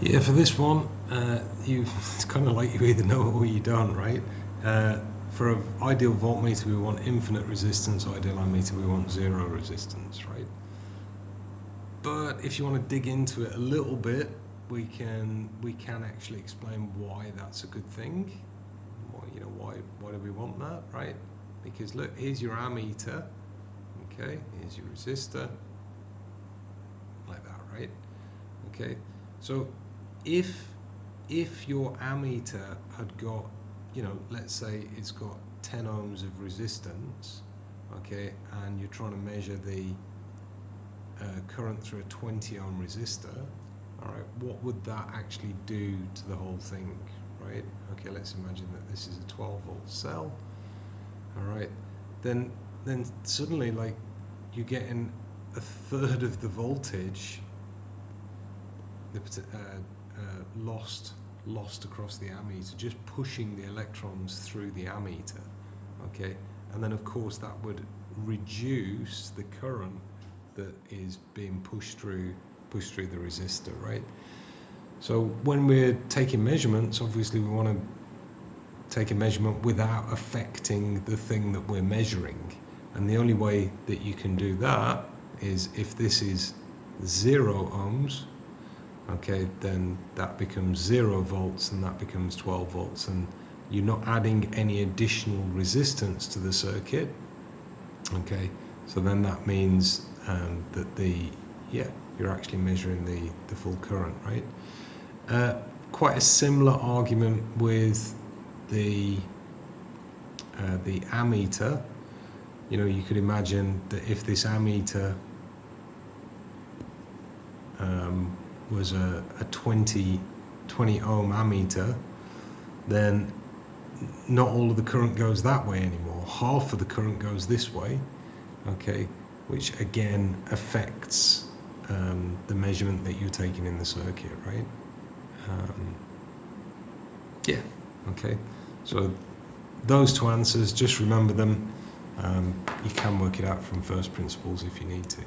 Yeah, for this one, it's kind of like you either know it or you don't, right? For an ideal voltmeter, we want infinite resistance. Ideal ammeter, we want zero resistance, right? But if you want to dig into it a little bit, we can actually explain why that's a good thing. Why do we want that, right? Because look, here's your ammeter. Okay, here's your resistor, like that, right? Okay, so if your ammeter had got, let's say it's got 10 ohms of resistance, okay, and you're trying to measure the current through a 20 ohm resistor, all right, what would that actually do to the whole thing, right? Okay, let's imagine that this is a 12 volt cell, all right, then suddenly, like, you're getting a third of the voltage lost across the ammeter, just pushing the electrons through the ammeter, okay, and then of course that would reduce the current that is being pushed through the resistor, right? So when we're taking measurements, obviously we want to take a measurement without affecting the thing that we're measuring, and the only way that you can do that is if this is 0 ohms, okay, then that becomes 0 volts and that becomes 12 volts, and you're not adding any additional resistance to the circuit, okay, so then that means that you're actually measuring the full current, right? Quite a similar argument with the ammeter. You could imagine that if this ammeter was a 20 ohm ammeter, then not all of the current goes that way anymore. Half of the current goes this way, okay, which again affects the measurement that you're taking in the circuit, right? Yeah, okay. So those two answers, just remember them. You can work it out from first principles if you need to.